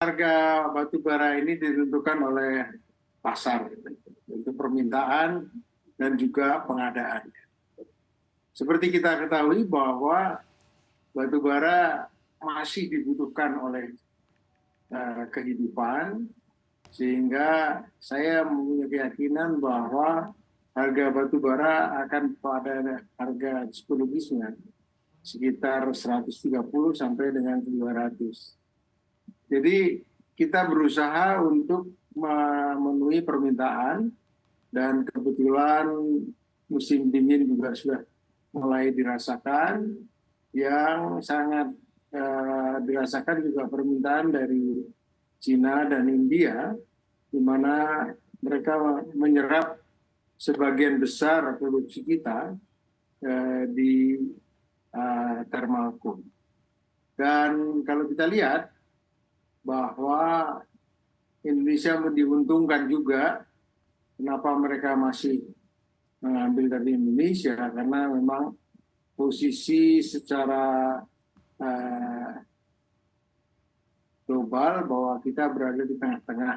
Harga batu bara ini ditentukan oleh pasar, yaitu permintaan dan juga pengadaan. Seperti kita ketahui bahwa batu bara masih dibutuhkan oleh kehidupan, sehingga saya mempunyai keyakinan bahwa harga batu bara akan pada harga psikologisnya sekitar 130 sampai dengan 200. Jadi kita berusaha untuk memenuhi permintaan dan kebetulan musim dingin juga sudah mulai dirasakan, yang sangat dirasakan juga permintaan dari Cina dan India, di mana mereka menyerap sebagian besar produksi kita di thermal coal. Dan kalau kita lihat bahwa Indonesia diuntungkan juga, kenapa mereka masih mengambil dari Indonesia, karena memang posisi secara global bahwa kita berada di tengah-tengah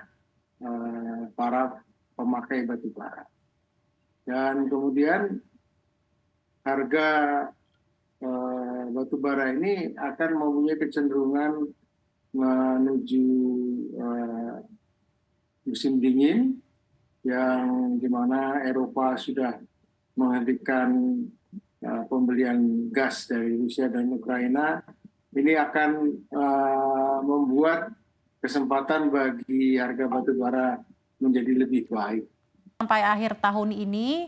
para pemakai batu bara. Dan kemudian harga batu bara ini akan mempunyai kecenderungan menuju musim dingin, yang dimana Eropa sudah menghentikan pembelian gas dari Rusia dan Ukraina. Ini akan membuat kesempatan bagi harga batu bara menjadi lebih baik. Sampai akhir tahun ini,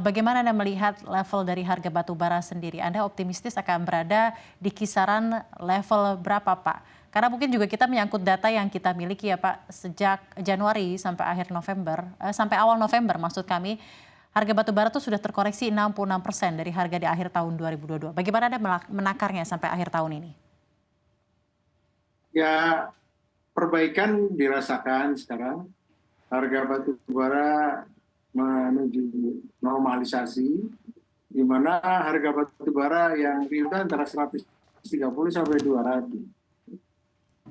bagaimana Anda melihat level dari harga batu bara sendiri? Anda optimistis akan berada di kisaran level berapa, Pak? Karena mungkin juga kita menyangkut data yang kita miliki ya Pak, sejak Januari sampai akhir November, sampai awal November maksud kami, harga batu bara itu sudah terkoreksi 66% dari harga di akhir tahun 2022. Bagaimana Anda menakarnya sampai akhir tahun ini? Ya, perbaikan dirasakan sekarang. Harga batu bara menuju normalisasi, di mana harga batu bara yang real antara 130 sampai 200.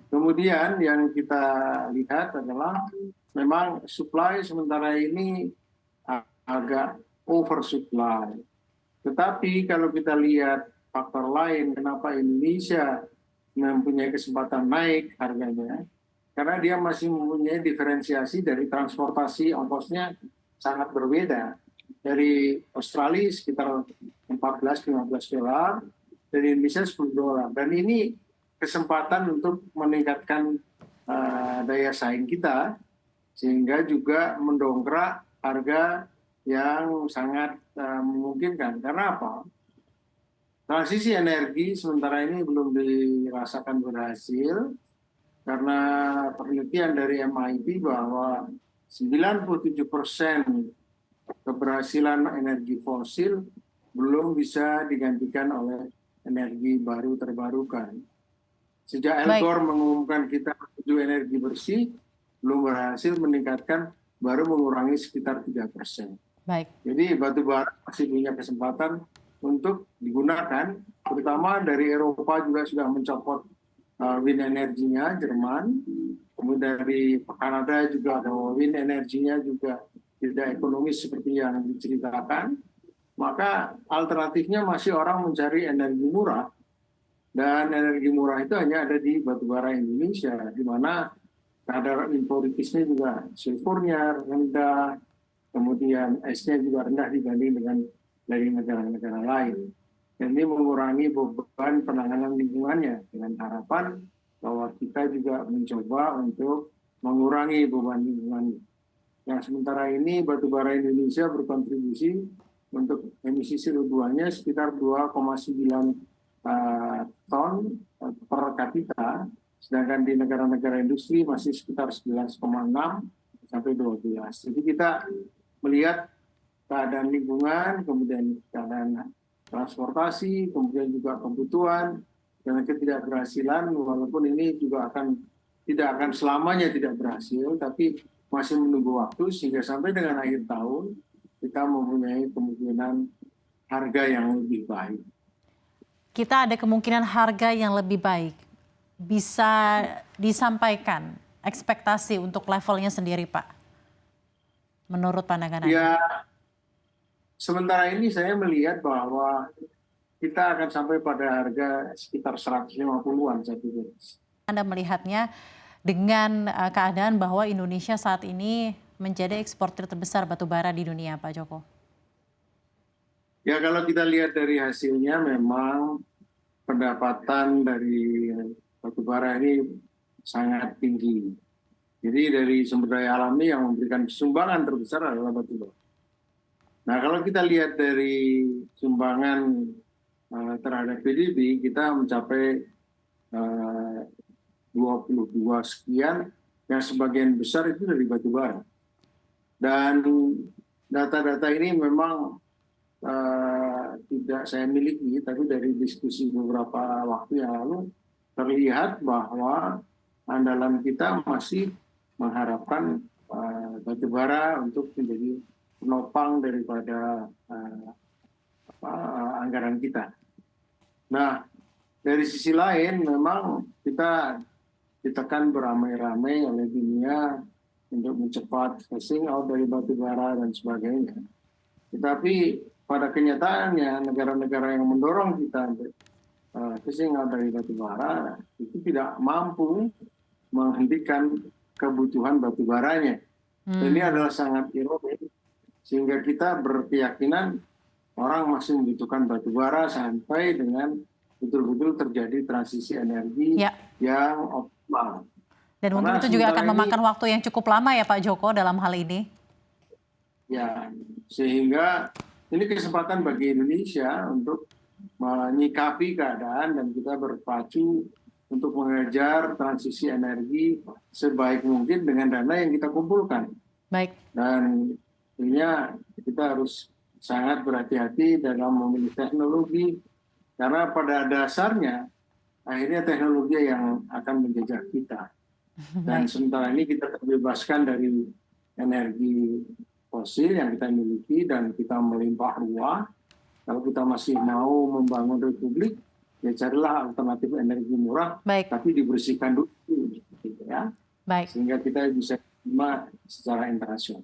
Kemudian yang kita lihat adalah memang supply sementara ini agak oversupply. Tetapi kalau kita lihat faktor lain kenapa Indonesia mempunyai kesempatan naik harganya, karena dia masih mempunyai diferensiasi dari transportasi, ongkosnya sangat berbeda. Dari Australia sekitar 14-15 dolar, dari Indonesia 10 dolar. Dan ini kesempatan untuk meningkatkan daya saing kita, sehingga juga mendongkrak harga yang sangat memungkinkan. Karena apa? Transisi energi sementara ini belum dirasakan berhasil, karena penelitian dari MIT bahwa 97% keberhasilan energi fosil belum bisa digantikan oleh energi baru terbarukan. Sejak Al Gore mengumumkan kita menuju energi bersih, belum berhasil meningkatkan, baru mengurangi sekitar 3%. Jadi batu bara masih punya kesempatan untuk digunakan, terutama dari Eropa juga sudah mencopot wind energinya, Jerman, kemudian dari Kanada juga ada wind energinya juga tidak ekonomis seperti yang diceritakan. Maka alternatifnya masih orang mencari energi murah, dan energi murah itu hanya ada di batubara Indonesia, di mana kadar impuritisnya juga sulfurnya rendah, kemudian esnya juga rendah dibanding dengan dari negara-negara lain. Dan ini mengurangi beban penanganan lingkungannya, dengan harapan bahwa kita juga mencoba untuk mengurangi beban lingkungannya. Yang sementara ini batubara Indonesia berkontribusi untuk emisi CO2-nya sekitar 2,9 ton per kapita, sedangkan di negara-negara industri masih sekitar 11,6 sampai 12. Jadi kita melihat keadaan lingkungan, kemudian keadaan transportasi, kemudian juga kebutuhan dan ketidakberhasilan, walaupun ini juga tidak akan selamanya tidak berhasil, tapi masih menunggu waktu sehingga sampai dengan akhir tahun kita mempunyai kemungkinan harga yang lebih baik. Kita ada kemungkinan harga yang lebih baik. bisa disampaikan ekspektasi untuk levelnya sendiri, Pak? Menurut pandangan Anda? Ya, sementara ini saya melihat bahwa kita akan sampai pada harga sekitar 150-an saya pikir. Anda melihatnya dengan keadaan bahwa Indonesia saat ini menjadi eksportir terbesar batu bara di dunia, Pak Joko? Ya, kalau kita lihat dari hasilnya memang pendapatan dari batu bara ini sangat tinggi. Jadi dari sumber daya alami yang memberikan sumbangan terbesar adalah batu bara. Nah, kalau kita lihat dari sumbangan terhadap PDB, kita mencapai 22 sekian, yang sebagian besar itu dari batu bara. Dan data-data ini memang tidak saya miliki, tapi dari diskusi beberapa waktu yang lalu terlihat bahwa andalan kita masih mengharapkan batu bara untuk menjadi penopang daripada anggaran kita. Nah, dari sisi lain memang kita ditekan beramai-ramai oleh dunia untuk mencepat phasing out dari batu bara dan sebagainya. Tetapi pada kenyataannya negara-negara yang mendorong kita untuk phasing out dari batu bara itu tidak mampu menghentikan kebutuhan batu baranya. Ini adalah sangat ironis, sehingga kita berkeyakinan orang masih membutuhkan batu bara sampai dengan betul-betul terjadi transisi energi yang optimal. Dan mungkin itu juga akan memakan waktu yang cukup lama ya Pak Joko dalam hal ini. Ya, sehingga ini kesempatan bagi Indonesia untuk menyikapi keadaan dan kita berpacu untuk mengejar transisi energi sebaik mungkin dengan dana yang kita kumpulkan. Baik. Dan tentunya kita harus sangat berhati-hati dalam memilih teknologi, karena pada dasarnya akhirnya teknologi yang akan menjajah kita. Dan sementara ini kita terbebaskan dari energi fosil yang kita miliki dan kita melimpah ruah. Kalau kita masih mau membangun republik, ya carilah alternatif energi murah, tapi dibersihkan dulu, gitu ya. Baik. Sehingga kita bisa terima secara internasional.